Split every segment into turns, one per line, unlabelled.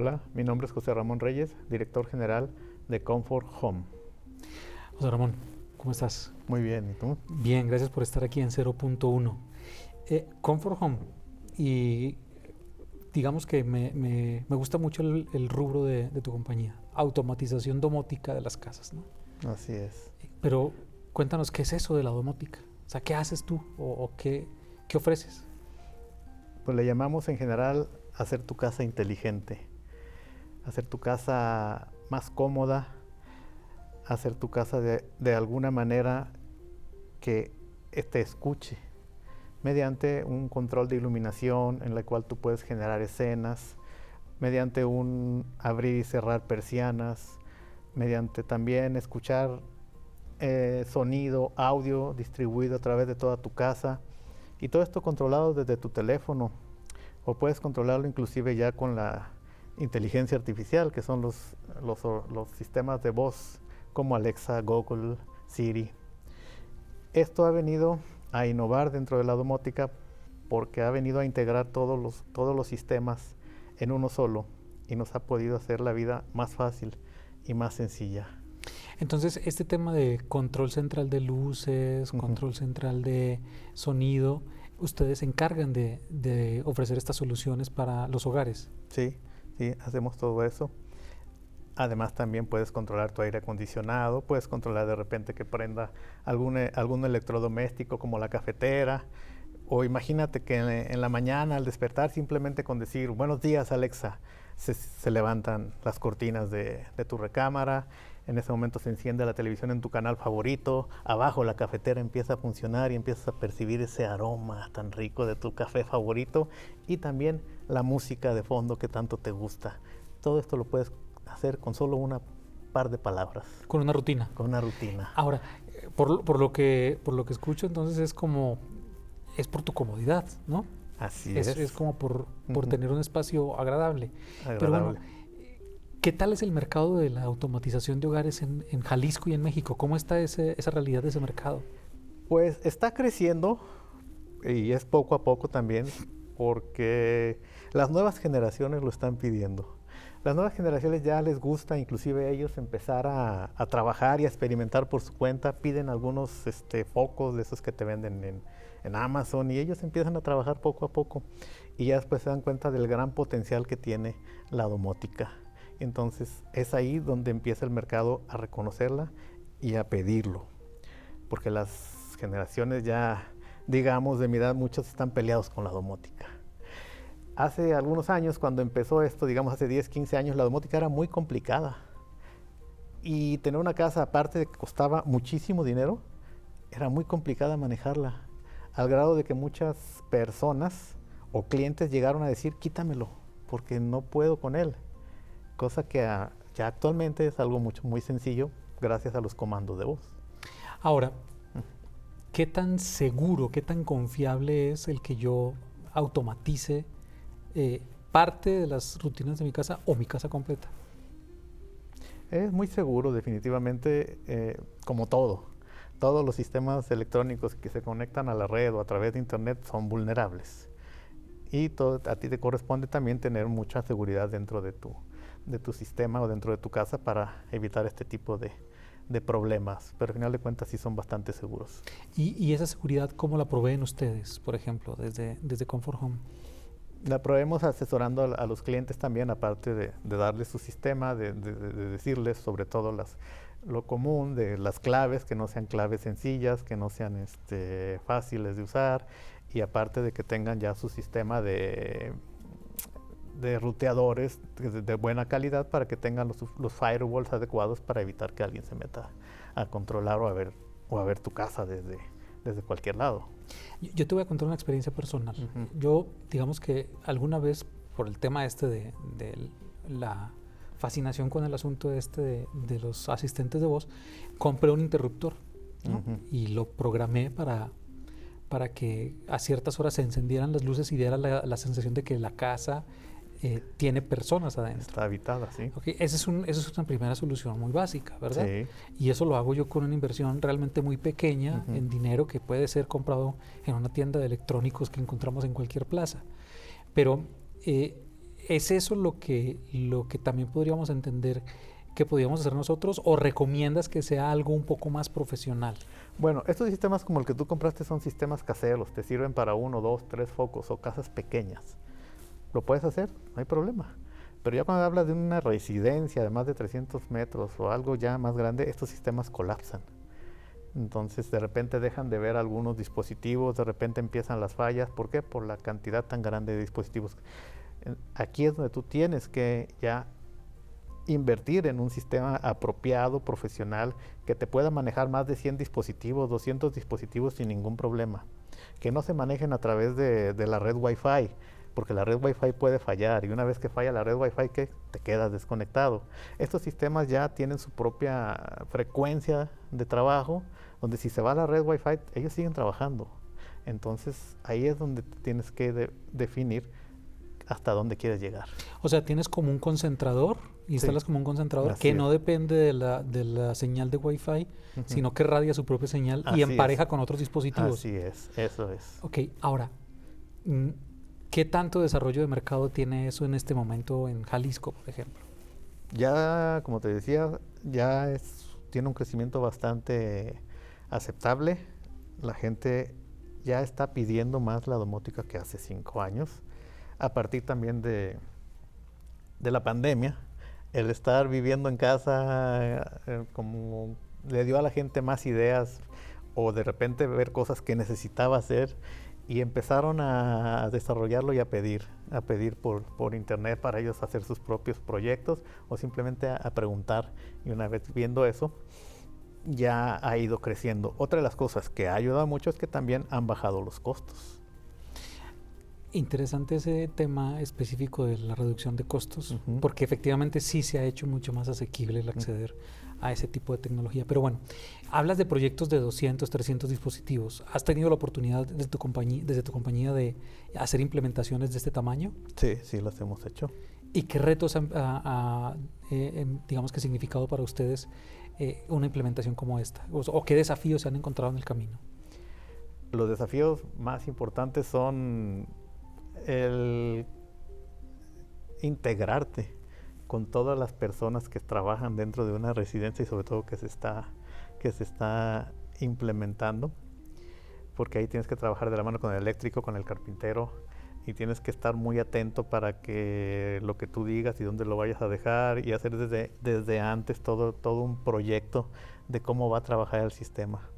Hola, mi nombre es José Ramón Reyes, director general de Comfort Home.
José Ramón, ¿cómo estás?
Muy bien, ¿y tú?
Bien, gracias por estar aquí en 0.1. Comfort Home, y digamos que me gusta mucho el rubro de tu compañía, automatización domótica de las casas, ¿no?
Así es.
Pero cuéntanos, ¿qué es eso de la domótica? O sea, ¿qué haces tú o qué ofreces?
Pues le llamamos en general hacer tu casa inteligente, hacer tu casa más cómoda, hacer tu casa de alguna manera que te escuche, mediante un control de iluminación en la cual tú puedes generar escenas, mediante un abrir y cerrar persianas, mediante también escuchar sonido, audio distribuido a través de toda tu casa, y todo esto controlado desde tu teléfono, o puedes controlarlo inclusive ya con la inteligencia artificial, que son los sistemas de voz como Alexa, Google, Siri. Esto ha venido a innovar dentro de la domótica porque ha venido a integrar todos los sistemas en uno solo y nos ha podido hacer la vida más fácil y más sencilla.
Entonces, este tema de control central de luces, control central de sonido, ustedes se encargan de ofrecer estas soluciones para los hogares.
Sí, sí, hacemos todo eso. Además también puedes controlar tu aire acondicionado, puedes controlar de repente que prenda algún electrodoméstico como la cafetera, o imagínate que en la mañana al despertar simplemente con decir buenos días Alexa, se levantan las cortinas de tu recámara, en ese momento se enciende la televisión en tu canal favorito, abajo la cafetera empieza a funcionar y empiezas a percibir ese aroma tan rico de tu café favorito y también la música de fondo que tanto te gusta. Todo esto lo puedes hacer con solo una par de palabras.
Con una rutina.
Con una rutina.
Ahora, por lo que escucho, entonces es por tu comodidad, ¿no?
Así es.
Es como por tener un espacio agradable. Pero bueno, ¿qué tal es el mercado de la automatización de hogares en Jalisco y en México? ¿Cómo está esa realidad de ese mercado?
Pues está creciendo y es poco a poco también porque las nuevas generaciones lo están pidiendo. Las nuevas generaciones ya les gusta inclusive a ellos empezar a trabajar y a experimentar por su cuenta. Piden algunos focos de esos que te venden en Amazon y ellos empiezan a trabajar poco a poco y ya después se dan cuenta del gran potencial que tiene la domótica. Entonces es ahí donde empieza el mercado a reconocerla y a pedirlo, porque las generaciones ya, digamos, de mi edad, muchos están peleados con la domótica. Hace algunos años, cuando empezó esto, digamos hace 10, 15 años, la domótica era muy complicada. Y tener una casa, aparte de que costaba muchísimo dinero, era muy complicada manejarla. Al grado de que muchas personas o clientes llegaron a decir, quítamelo, porque no puedo con él. Cosa que ya actualmente es algo muy sencillo, gracias a los comandos de voz.
Ahora, ¿qué tan seguro, qué tan confiable es el que yo automatice parte de las rutinas de mi casa o mi casa completa?
Es muy seguro, definitivamente, como todo. Todos los sistemas electrónicos que se conectan a la red o a través de internet son vulnerables. Y a ti te corresponde también tener mucha seguridad dentro de tu sistema o dentro de tu casa para evitar este tipo de problemas. Pero al final de cuentas sí son bastante seguros.
¿Y esa seguridad cómo la proveen ustedes, por ejemplo, desde Comfort Home?
La proveemos asesorando a los clientes también, aparte de darles su sistema, de decirles sobre todo lo común, de las claves, que no sean claves sencillas, que no sean fáciles de usar, y aparte de que tengan ya su sistema de ruteadores de buena calidad para que tengan los firewalls adecuados para evitar que alguien se meta a controlar o a ver tu casa desde cualquier lado.
Yo te voy a contar una experiencia personal. Yo, digamos que alguna vez, por el tema de la fascinación con el asunto de los asistentes de voz, compré un interruptor, ¿no? Y lo programé para que a ciertas horas se encendieran las luces y diera la sensación de que la casa tiene personas adentro.
Está habitada, sí.
Okay, esa es una primera solución muy básica, ¿verdad?
Sí.
Y eso lo hago yo con una inversión realmente muy pequeña en dinero que puede ser comprado en una tienda de electrónicos que encontramos en cualquier plaza. Pero ¿Es eso lo que también podríamos entender que podríamos hacer nosotros, o recomiendas que sea algo un poco más profesional?
Bueno, estos sistemas como el que tú compraste son sistemas caseros, te sirven para 1, 2, 3 focos o casas pequeñas. ¿Lo puedes hacer? No hay problema. Pero ya cuando hablas de una residencia de más de 300 metros o algo ya más grande, estos sistemas colapsan. Entonces de repente dejan de ver algunos dispositivos, de repente empiezan las fallas. ¿Por qué? Por la cantidad tan grande de dispositivos. Aquí es donde tú tienes que ya invertir en un sistema apropiado, profesional, que te pueda manejar más de 100 dispositivos, 200 dispositivos sin ningún problema. Que no se manejen a través de la red Wi-Fi, porque la red Wi-Fi puede fallar, y una vez que falla la red Wi-Fi, ¿qué? Te quedas desconectado. Estos sistemas ya tienen su propia frecuencia de trabajo, donde si se va la red Wi-Fi, ellos siguen trabajando. Entonces ahí es donde tienes que definir hasta dónde quieres llegar.
O sea, tienes como un concentrador, instalas como un concentrador que no depende de la señal de Wi-Fi, sino que radia su propia señal y empareja con otros dispositivos.
Así es, eso es.
Ok, ahora, ¿qué tanto desarrollo de mercado tiene eso en este momento en Jalisco, por ejemplo?
Ya, como te decía, tiene un crecimiento bastante aceptable. La gente ya está pidiendo más la domótica que hace 5 años. A partir también de la pandemia, el estar viviendo en casa como le dio a la gente más ideas, o de repente ver cosas que necesitaba hacer, y empezaron a desarrollarlo y a pedir por internet para ellos hacer sus propios proyectos, o simplemente a preguntar, y una vez viendo eso ya ha ido creciendo. Otra de las cosas que ha ayudado mucho es que también han bajado los costos.
Interesante ese tema específico de la reducción de costos, porque efectivamente sí se ha hecho mucho más asequible el acceder a ese tipo de tecnología. Pero bueno, hablas de proyectos de 200, 300 dispositivos. ¿Has tenido la oportunidad desde tu compañía de hacer implementaciones de este tamaño?
Sí, sí las hemos hecho.
¿Y qué retos digamos que ha significado para ustedes una implementación como esta? ¿O qué desafíos se han encontrado en el camino?
Los desafíos más importantes son el integrarte con todas las personas que trabajan dentro de una residencia, y sobre todo que se está implementando, porque ahí tienes que trabajar de la mano con el eléctrico, con el carpintero, y tienes que estar muy atento para que lo que tú digas y dónde lo vayas a dejar, y hacer desde antes todo un proyecto de cómo va a trabajar el sistema.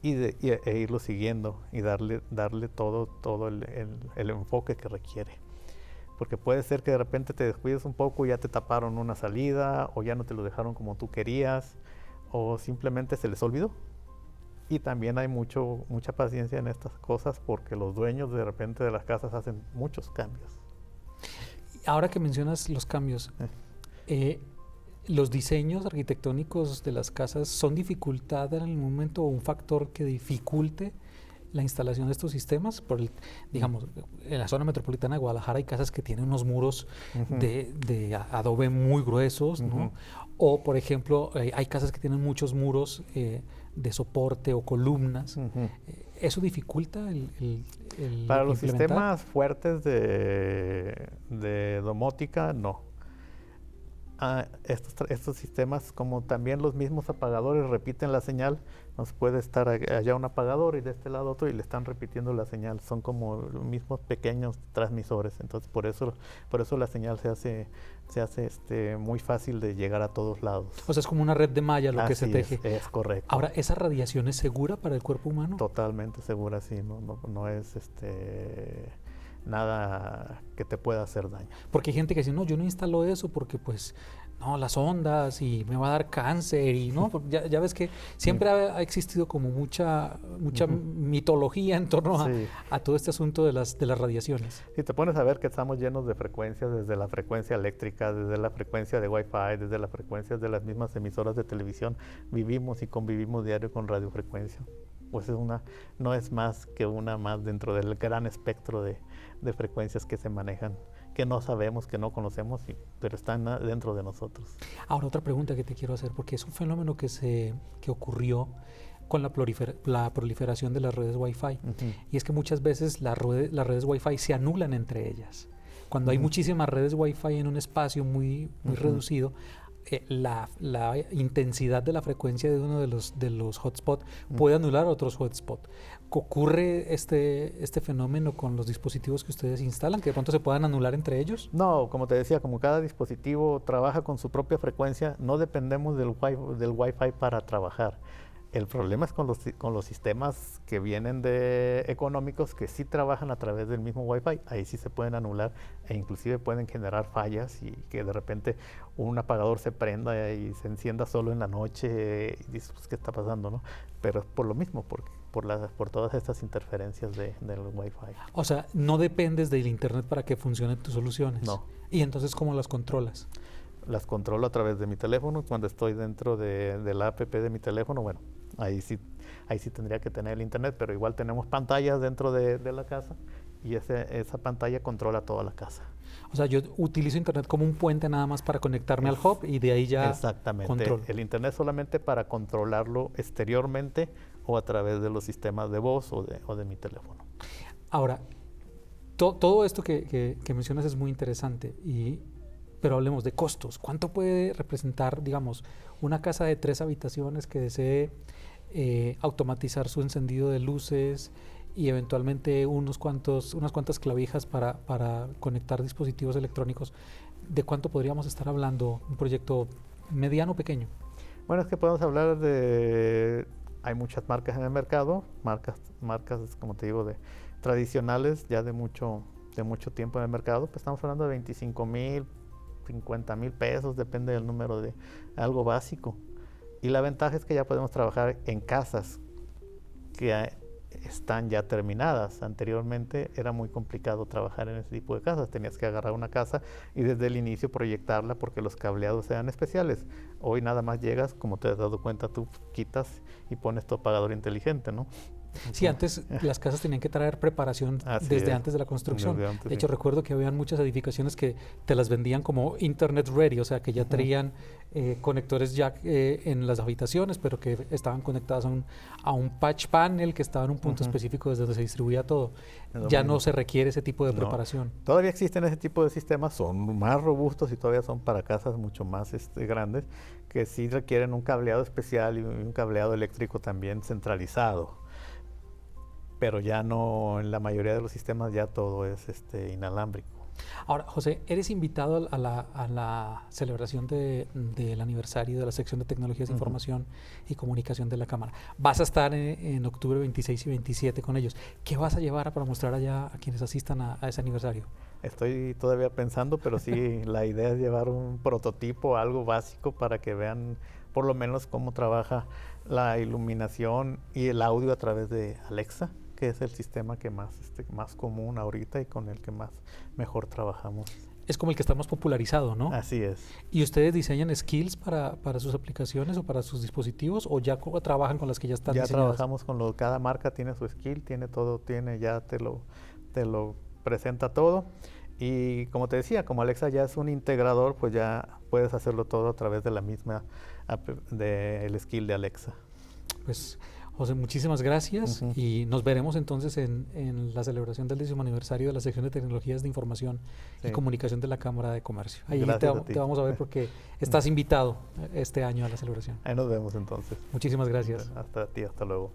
E irlo siguiendo y darle todo el enfoque que requiere. Porque puede ser que de repente te descuides un poco y ya te taparon una salida, o ya no te lo dejaron como tú querías, o simplemente se les olvidó. Y también hay mucha paciencia en estas cosas, porque los dueños de repente de las casas hacen muchos cambios.
Ahora que mencionas los cambios, ¿los diseños arquitectónicos de las casas son dificultad en el momento, o un factor que dificulte la instalación de estos sistemas? Digamos, en la zona metropolitana de Guadalajara hay casas que tienen unos muros de adobe muy gruesos, ¿no? O, por ejemplo, hay casas que tienen muchos muros de soporte o columnas. ¿Eso dificulta el
Para los sistemas fuertes de domótica, no. Estos sistemas, como también los mismos apagadores repiten la señal, nos puede estar allá un apagador y de este lado otro, y le están repitiendo la señal. Son como los mismos pequeños transmisores. Entonces por eso la señal se hace muy fácil de llegar a todos lados.
O sea, es como una red de malla lo que se teje.
Es correcto.
Ahora, ¿esa radiación es segura para el cuerpo humano?
Totalmente segura, sí. No es nada que te pueda hacer daño.
Porque hay gente que dice, no, yo no instalo eso porque pues, no, las ondas y me va a dar cáncer, y no, ya ves que siempre ha existido como mucha mitología en torno a todo este asunto de las radiaciones.
Si te pones a ver que estamos llenos de frecuencias, desde la frecuencia eléctrica, desde la frecuencia de Wi-Fi, desde las frecuencias de las mismas emisoras de televisión, vivimos y convivimos diario con radiofrecuencia. Pues no es más que una más dentro del gran espectro de frecuencias que se manejan, que no sabemos, que no conocemos, pero están dentro de nosotros.
Ahora, otra pregunta que te quiero hacer, porque es un fenómeno que ocurrió con la proliferación de las redes Wi-Fi, y es que muchas veces las redes Wi-Fi se anulan entre ellas. Cuando hay muchísimas redes Wi-Fi en un espacio muy reducido, la intensidad de la frecuencia de uno de los hotspots puede anular otros hotspots. ¿Ocurre este fenómeno con los dispositivos que ustedes instalan, que de pronto se puedan anular entre ellos?
No, como te decía, como cada dispositivo trabaja con su propia frecuencia, no dependemos del Wi-Fi para trabajar. El problema es con los sistemas que vienen de económicos que sí trabajan a través del mismo Wi-Fi. Ahí sí se pueden anular e inclusive pueden generar fallas y que de repente un apagador se prenda y se encienda solo en la noche y dices, pues, ¿qué está pasando, no? Pero es por lo mismo, por todas estas interferencias del Wi-Fi.
O sea, no dependes del internet para que funcionen tus soluciones.
No.
¿Y entonces cómo las controlas?
Las controlo a través de mi teléfono. Cuando estoy dentro de la app de mi teléfono, bueno, ahí sí tendría que tener el internet, pero igual tenemos pantallas dentro de la casa y esa pantalla controla toda la casa.
O sea, yo utilizo internet como un puente nada más para conectarme al hub y de ahí ya
exactamente.
controlo.
El internet solamente para controlarlo exteriormente o a través de los sistemas de voz o de mi teléfono.
Ahora, todo esto que mencionas es muy interesante, pero hablemos de costos. ¿Cuánto puede representar, digamos, una casa de 3 habitaciones que desee automatizar su encendido de luces y eventualmente unas cuantas clavijas para conectar dispositivos electrónicos? ¿De cuánto podríamos estar hablando? ¿Un proyecto mediano o pequeño?
Bueno, es que podemos hablar hay muchas marcas en el mercado, marcas, como te digo, tradicionales, ya de mucho tiempo en el mercado. Pues estamos hablando de 25,000, 50,000 pesos, depende del número, de algo básico. Y la ventaja es que ya podemos trabajar en casas que están ya terminadas. Anteriormente era muy complicado trabajar en ese tipo de casas. Tenías que agarrar una casa y desde el inicio proyectarla porque los cableados eran especiales. Hoy nada más llegas, como te has dado cuenta, tú quitas y pones tu apagador inteligente, ¿no?
Sí, antes las casas tenían que traer preparación desde antes de la construcción. De hecho, recuerdo que habían muchas edificaciones que te las vendían como Internet Ready, o sea, que ya traían conectores jack en las habitaciones, pero que estaban conectadas a un patch panel que estaba en un punto específico desde donde se distribuía todo. Ya no se requiere ese tipo de preparación.
Todavía existen ese tipo de sistemas, son más robustos y todavía son para casas mucho más grandes, que sí requieren un cableado especial y un cableado eléctrico también centralizado. Pero ya no, en la mayoría de los sistemas ya todo es inalámbrico.
Ahora, José, eres invitado a la celebración del aniversario de la sección de Tecnologías de Información y Comunicación de la Cámara. Vas a estar en octubre 26 y 27 con ellos. ¿Qué vas a llevar para mostrar allá a quienes asistan a ese aniversario?
Estoy todavía pensando, pero sí, la idea es llevar un prototipo, algo básico para que vean por lo menos cómo trabaja la iluminación y el audio a través de Alexa, que es el sistema que más común ahorita y con el que mejor trabajamos.
Es como el que está más popularizado, ¿no?
Así es.
¿Y ustedes diseñan skills para sus aplicaciones o para sus dispositivos o ya trabajan con las que ya están diseñadas?
Ya trabajamos cada marca tiene su skill, tiene todo, ya te lo presenta todo. Y como te decía, como Alexa ya es un integrador, pues ya puedes hacerlo todo a través de la misma del skill de Alexa.
Pues José, muchísimas gracias y nos veremos entonces en la celebración del 10º aniversario de la sección de Tecnologías de Información y Comunicación de la Cámara de Comercio. Ahí te vamos a ver porque estás invitado este año a la celebración.
Ahí nos vemos entonces.
Muchísimas gracias.
Hasta luego.